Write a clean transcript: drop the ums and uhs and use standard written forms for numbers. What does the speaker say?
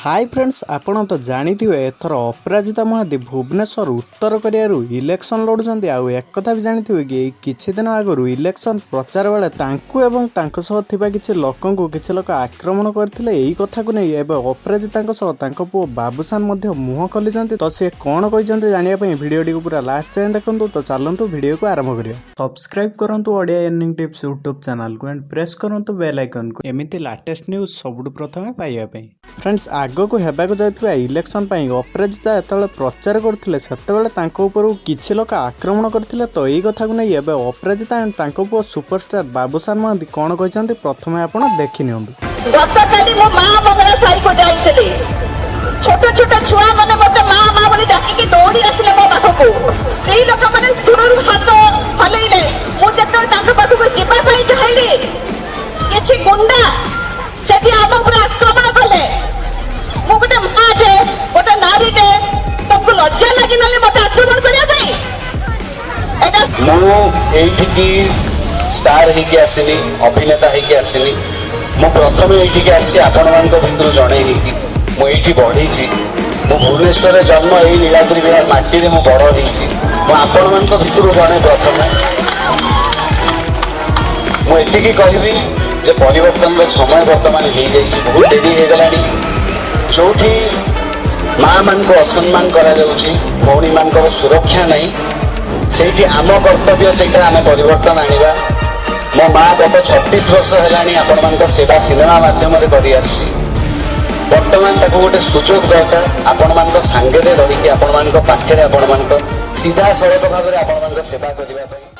Hi friends आपण तो जानी थे एथर अपराजिता महादी भुवनेश्वर उत्तर कोरिया इलेक्शन लड़ुंट आउ एक कथा भी जानी थे कि किछि दिन आगु इलेक्शन प्रचार बेले किछि लोकंकु किछि लोक आक्रमण करथिले एई कथा को नहीं एबे अपराजिता पुओ बाबुशान मुह खोली तो सी कौन कहते जानिया भिडियो टी पूरा लास्ट जाए देखो। तो चलतु भिडियो को आरंभ करिया। सब्सक्राइब करंतु Odia earning tips YouTube channel को एंड प्रेस करंतु बेल आइकन को एमिति लेटेस्ट न्यूज सबुठु प्रथमे पाइबा पई। फ्रेंड्स आगक हेबाक जाइथिबा इलेक्शन पई अपराजिता एतबेले प्रचार करथिले सेतेबेले तांको ऊपर किछि लोक आक्रमण करथिले तो एई कथा को नै एबे अपराजिता एंड तांको पुओ सुपरस्टार बाबुशान महादी कोन कहचंती प्रथमे आपण देखि नियंतु। गतकाली मो मां मंगला साई को जाइथिले छोट छोट छुआ माने मते मां मां बोली डाकी के दौड़ी आसिले मो पाखको स्त्री लोक माने दूररु हाथ हलैले मो जतन तांको पाखको जिबा पई चाहले किछि गुंडा सेठी आम ऊपर आक्रमण कले मो गोटे माटे गोटे नारीटे तमको लज्जा लागि नले मते आक्रमण करिया पई एटा मो एठी की स्टार हे के आसिली अभिनेता हे के आसिली मो प्रथमे एठी के आसी आपण मानक भितर जणे हे की मो एठी बढ़ी छी मो भुवनेश्वर जन्म एई नीलाद्री बिहार माटी रे मो बड़ होई छी मो आपण मानक भितर जणे प्रथमे मो एठी की कहबी जे परिवर्तन रो समय वर्तमान हे जाई छी बहुत देरी हे गलानी जोठी मां मान को असम्मान करा जाउची भौणी मान को सुरक्षा नहीं सेठी आम कर्तव्य सेटा आम परिवर्तन आनिबा मो मां गत 36 वर्ष हेलानी आपण मान को सेवा सिनेमा माध्यम रे करि आसी वर्तमान ताको गोटे सुजोग दरकार आपण मान को संगे रे रही कि आपण मान को पाखे रे आपण मान को सीधा सड़क भाव रे आपण मान को सेवा करिबा पई।